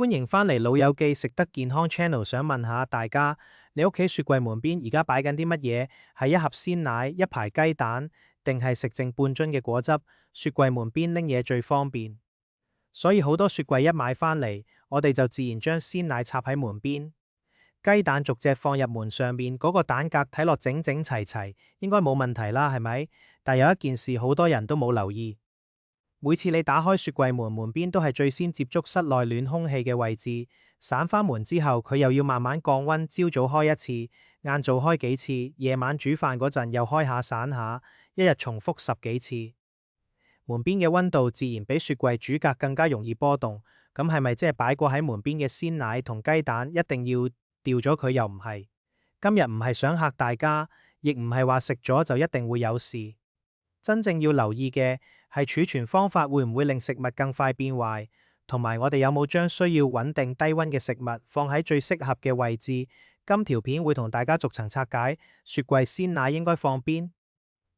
歡迎返嚟老友記食得健康 Channel，想問下大家，你屋企雪櫃門邊而家擺緊啲乜嘢？係一盒鮮奶、一排雞蛋，定係食剩半樽嘅果汁？雪櫃門邊拎嘢最方便，所以好多雪櫃一買返嚟，我哋就自然將鮮奶插喺門邊，雞蛋逐隻放入門上面，嗰個蛋格睇落整整齊齊，應該冇問題啦，係咪？但有一件事好多人都冇留意。每次你打開雪櫃門，門邊都係最先接觸室內暖空氣嘅位置。閂返門之後，佢又要慢慢降溫。朝早開一次，晏早開幾次，夜晚煮飯嗰陣又開下散下，一日重複10幾次。門邊嘅溫度自然比雪櫃主格更加容易波動。咁係咪即係擺過喺門邊嘅鮮奶同雞蛋一定要掉咗佢？又唔係。今日唔係想嚇大家，亦唔係話食咗就一定會有事。真正要留意嘅係儲存方法會唔會令食物更快變壞，同埋我哋有冇將需要穩定低溫嘅食物放喺最適合嘅位置。今條片會同大家逐層拆解雪櫃鮮奶應該放邊，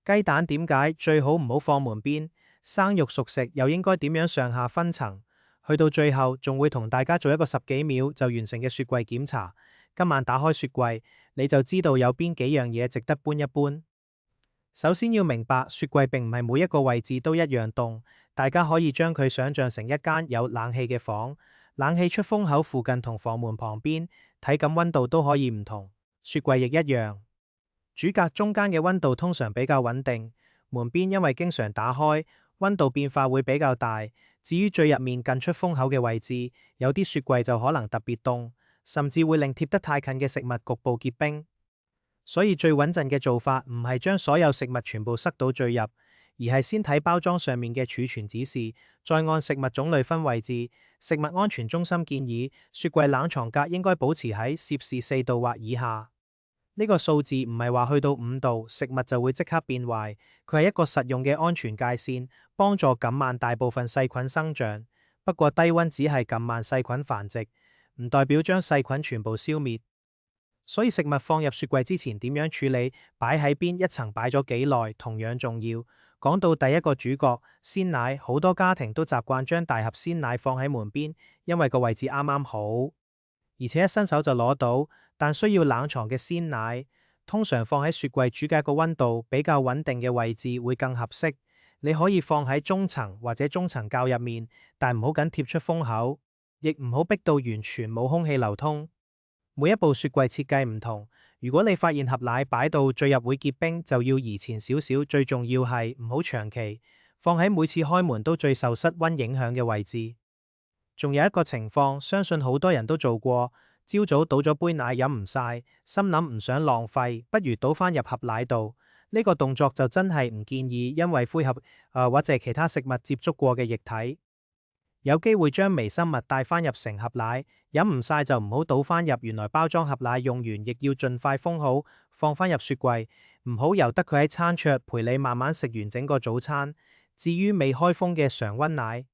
雞蛋點解最好唔好放門邊，生肉熟食又應該點樣上下分層。去到最後仲會同大家做一個10幾秒就完成嘅雪櫃檢查。今晚打開雪櫃，你就知道有邊幾樣嘢值得搬一搬。首先要明白，雪櫃並唔係每一個位置都一樣凍，大家可以將佢想象成一間有冷氣嘅房，冷氣出風口附近同房門旁邊，體感溫度都可以唔同。雪櫃亦一樣，主格中間嘅溫度通常比較穩定，門邊因為經常打開，溫度變化會比較大。至於最入面近出風口嘅位置，有啲雪櫃就可能特別凍，甚至會令貼得太近嘅食物局部結冰。所以最穩陣嘅做法唔係將所有食物全部塞到最入，而係先睇包裝上面嘅儲存指示，再按食物種類分位置。食物安全中心建議，雪櫃冷藏格應該保持喺攝氏4度或以下。呢個數字唔係話去到5度，食物就會即刻變壞，佢係一個實用嘅安全界線，幫助減慢大部分細菌生長。不過低溫只係減慢細菌繁殖，唔代表將細菌全部消滅。所以食物放入雪櫃之前點樣處理，擺喺邊一層擺咗幾耐，同樣重要。講到第一個主角鮮奶，好多家庭都習慣將大盒鮮奶放喺門邊，因為個位置啱啱好，而且一伸手就攞到。但需要冷藏嘅鮮奶，通常放喺雪櫃主格個溫度比較穩定嘅位置會更合適。你可以放喺中層或者中層較入面，但唔好緊貼出風口，亦唔好逼到完全冇空氣流通。每一部雪櫃設計唔同，如果你發現盒奶擺到最入會結冰，就要移前少少。最重要係唔好長期放喺每次開門都最受室溫影響嘅位置。仲有一個情況，相信好多人都做過，朝早倒咗杯奶飲唔晒，心諗唔想浪費，不如倒返入盒奶度。呢個動作就真係唔建議，因為灰盒或者其他食物接觸過嘅液體，有機會將微生物帶返入成盒奶。飲唔晒就唔好倒返入。原來包裝盒奶用完亦要盡快封好，放返入雪櫃，唔好由得佢喺餐桌陪你慢慢食完整個早餐。至於未開封嘅常溫奶，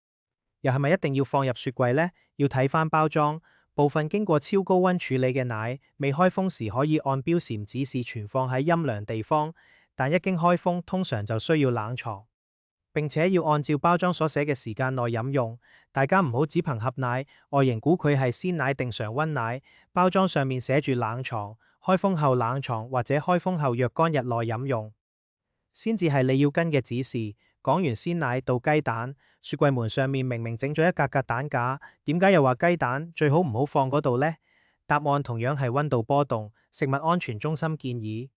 又係咪一定要放入雪櫃呢？要睇返包裝，部分經過超高溫處理嘅奶，未開封時可以按標籤指示存放喺陰涼地方，但一經開封，通常就需要冷藏，並且要按照包裝所寫嘅時間內飲用。大家唔好只憑盒奶外形估佢係鮮奶定常溫奶，包裝上面寫住冷藏、開封後冷藏或者開封後若干日內飲用，先至係你要跟嘅指示。講完鮮奶到雞蛋，雪櫃門上面明明整咗一格格蛋架，點解又話雞蛋最好唔好放嗰度呢？答案同樣係溫度波動。食物安全中心建議，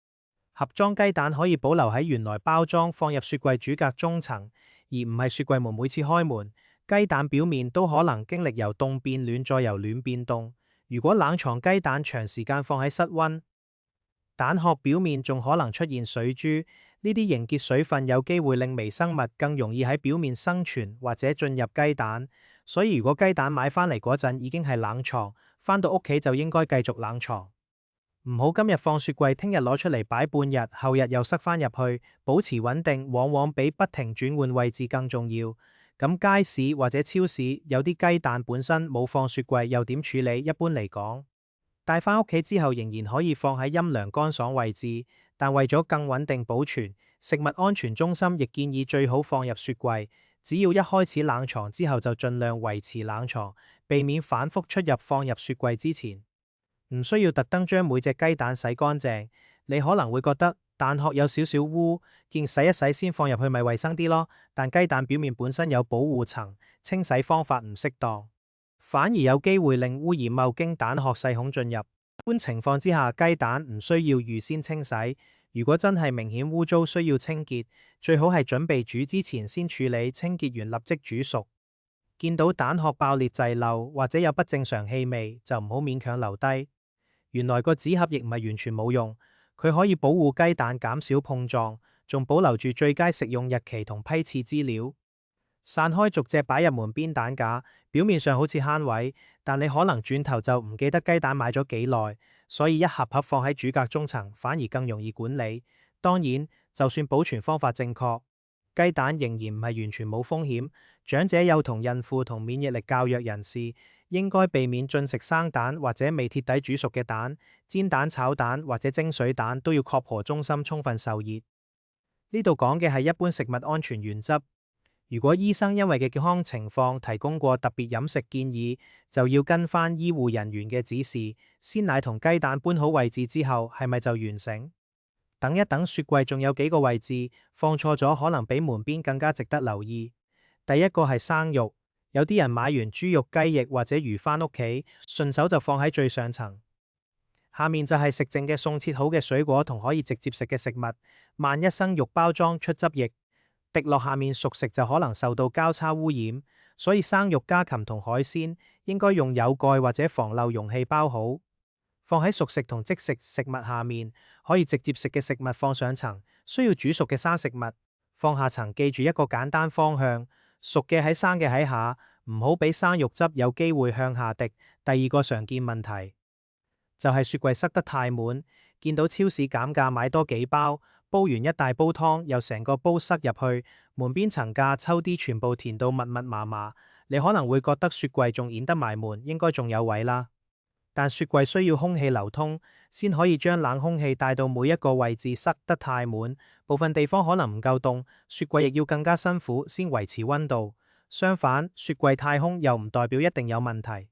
盒裝雞蛋可以保留喺原來包裝，放入雪櫃主格中層，而唔係雪櫃門每次開門。雞蛋表面都可能經歷由凍變暖再由暖變凍。如果冷藏雞蛋長時間放喺室溫，蛋殼表面仲可能出現水珠，呢啲凝結水分有機會令微生物更容易喺表面生存或者進入雞蛋。所以如果雞蛋買返嚟嗰陣已經係冷藏，返到屋企就應該繼續冷藏。唔好今日放雪櫃，聽日攞出嚟擺半日，後日又塞返入去。保持穩定往往比不停轉換位置更重要。咁街市或者超市有啲雞蛋本身冇放雪櫃，又點處理？一般嚟講，帶返屋企之後仍然可以放喺陰涼乾爽位置，但為咗更穩定保存，食物安全中心亦建議最好放入雪櫃。只要一開始冷藏之後就盡量維持冷藏，避免反覆出入放入雪櫃之前。唔需要特登將每隻雞蛋洗乾淨。你可能會覺得蛋殼有少少污，見洗一洗先放入去咪衛生啲咯。但雞蛋表面本身有保護層，清洗方法唔適當，反而有機會令污染物經蛋殼細孔進入。一般情況之下，雞蛋唔需要預先清洗。如果真係明顯污糟需要清潔，最好係準備煮之前先處理，清潔完立即煮熟。見到蛋殼爆裂滯漏或者有不正常氣味，就唔好勉強留低。原來個紙盒亦唔係完全冇用，佢可以保護雞蛋減少碰撞，仲保留住最佳食用日期同批次資料。散開逐隻擺入門邊蛋架，表面上好似慳位，但你可能轉頭就唔記得雞蛋買咗幾耐，所以一盒盒放喺主格中層反而更容易管理。當然，就算保存方法正確，雞蛋仍然唔係完全冇風險。長者、幼童、孕婦同免疫力較弱人士應該避免進食生蛋或者未貼底煮熟嘅蛋。煎蛋、炒蛋或者蒸水蛋都要確保中心充分受熱。呢度講嘅係一般食物安全原則。如果醫生因為嘅健康情況提供過特別飲食建議，就要跟翻醫護人員嘅指示。鮮奶同雞蛋搬好位置之後，係咪就完成？等一等，雪櫃仲有幾個位置放錯咗，可能比門邊更加值得留意。第一個係生肉，有啲人買完豬肉、雞翼或者魚返屋企，順手就放喺最上層。下面就係食剩嘅餸切好嘅水果同可以直接食嘅食物。萬一生肉包裝出汁液，滴落下面熟食就可能受到交叉污染，所以生肉、家禽同海鮮應該用有蓋或者防漏容器包好，放喺熟食同即食食物下面。可以直接食嘅食物放上層，需要煮熟嘅生食物放下層。記住一個簡單方向，熟嘅喺生嘅喺下，唔好俾生肉汁有機會向下滴。第二個常見問題就係雪櫃塞得太滿，見到超市減價買多幾包，煲完一大煲湯又成個煲塞入去，門邊層架抽啲全部填到密密麻麻，你可能會覺得雪櫃仲掩得埋門，應該仲有位啦。但雪櫃需要空氣流通，先可以將冷空氣帶到每一個位置。塞得太滿，部分地方可能唔夠凍，雪櫃亦要更加辛苦先維持溫度。相反，雪櫃太空又唔代表一定有問題。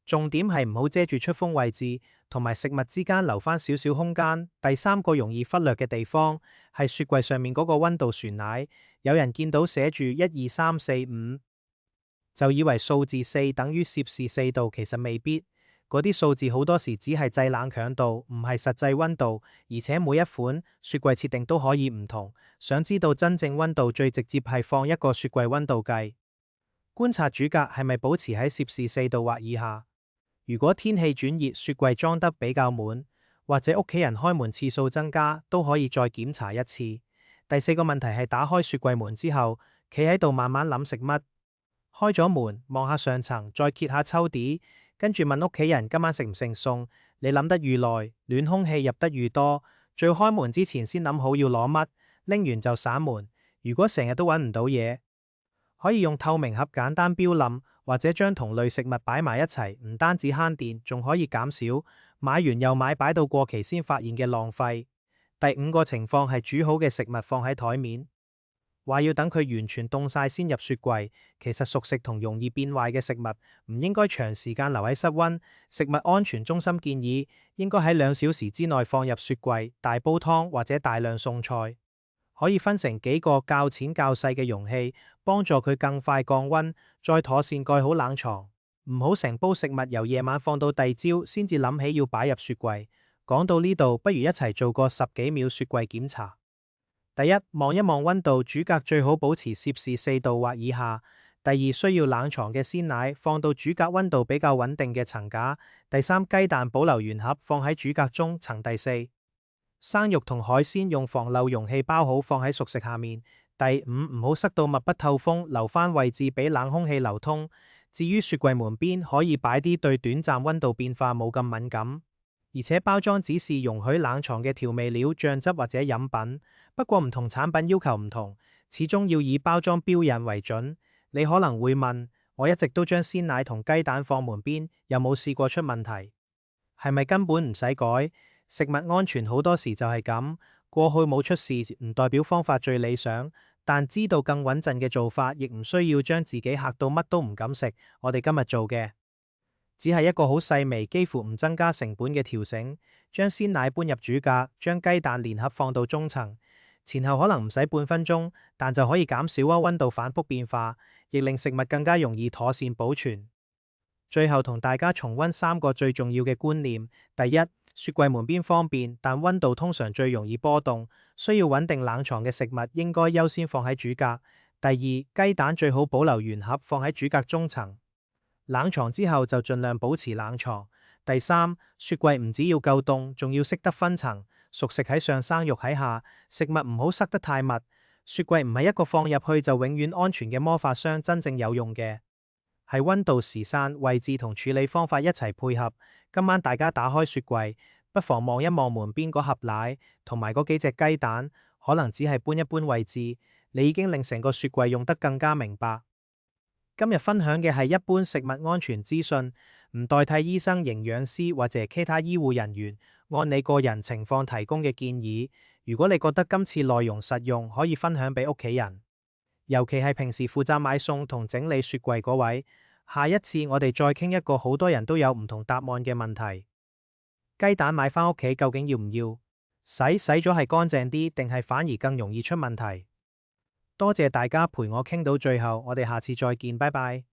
重點係唔好遮住出風位置，同埋食物之間留翻少少空間。第三個容易忽略嘅地方係雪櫃上面嗰個溫度旋鈕。有人見到寫住12345，就以為數字4等於攝氏4度，其實未必。嗰啲數字好多時只係製冷強度，唔係實際溫度，而且每一款雪櫃設定都可以唔同。想知道真正溫度，最直接係放一個雪櫃溫度計，觀察主格係咪保持喺攝氏4度或以下。如果天氣轉熱，雪櫃裝得比較滿，或者屋企人開門次數增加，都可以再檢查一次。第四個問題係打開雪櫃門之後，企喺度慢慢諗食乜。開咗門，望下上層，再揭下抽屉，跟住問屋企人今晚食唔食餸。你諗得愈耐，暖空氣入得愈多。最開門之前先諗好要攞乜，拎完就閂門。如果成日都揾唔到嘢，可以用透明盒簡單標冧，或者將同類食物擺埋一齊，唔單止慳電，仲可以減少買完又買擺到過期先發現嘅浪費。第五個情況係煮好嘅食物放喺台面，話要等佢完全凍晒先入雪櫃，其實熟食同容易變壞嘅食物唔應該長時間留喺室溫。食物安全中心建議應該喺2小時之內放入雪櫃。大煲湯或者大量餸菜，可以分成幾個較淺較細嘅容器，幫助佢更快降溫。再妥善蓋好冷藏，唔好成煲食物由夜晚放到第二朝先至諗起要擺入雪櫃。講到呢度，不如一齊做個10幾秒雪櫃檢查。第一，望一望溫度，主格最好保持攝氏4度或以下。第二，需要冷藏嘅鮮奶放到主格溫度比較穩定嘅層架。第三，雞蛋保留原盒放喺主格中層。第四，生肉同海鮮用防漏容器包好放喺熟食下面。第五，唔好塞到密不透風，留翻位置俾冷空氣流通。至於雪櫃門邊，可以擺啲對短暫溫度變化冇咁敏感，而且包裝指示容許冷藏嘅調味料、醬汁或者飲品。不過唔同產品要求唔同，始終要以包裝標印為準。你可能會問，我一直都將鮮奶同雞蛋放門邊，有冇試過出問題？係咪根本唔使改？食物安全好多時就係咁，過去冇出事唔代表方法最理想，但知道更穩陣嘅做法，亦唔需要將自己嚇到乜都唔敢食。我哋今日做嘅只係一個好細微，幾乎唔增加成本嘅調整。將鮮奶搬入主格，將雞蛋連盒放到中層，前後可能唔使半分鐘，但就可以減少溫度反覆變化，亦令食物更加容易妥善保存。最後同大家重溫3個最重要嘅觀念：第一，雪櫃門邊方便，但溫度通常最容易波動，需要穩定冷藏嘅食物應該優先放喺主格。第二，雞蛋最好保留原盒放喺主格中層，冷藏之後就盡量保持冷藏。第三，雪櫃唔只要夠凍，仲要識得分層，熟食喺上，生肉喺下，食物唔好塞得太密。雪櫃唔係一個放入去就永遠安全嘅魔法箱，真正有用嘅係溫度、時散、位置同處理方法一齊配合。今晚大家打開雪櫃，不妨望一望門邊嗰盒奶同埋嗰幾隻雞蛋，可能只係搬一搬位置，你已經令成個雪櫃用得更加明白。今日分享嘅係一般食物安全資訊，唔代替醫生、營養師或者其他醫護人員按你個人情況提供嘅建議。如果你覺得今次內容實用，可以分享俾屋企人，尤其係平時負責買餸同整理雪櫃嗰位。下一次我哋再傾一個好多人都有唔同答案嘅問題：雞蛋買返屋企究竟要唔要洗咗係乾淨啲，定係反而更容易出問題？多謝大家陪我傾到最後，我哋下次再見，拜拜。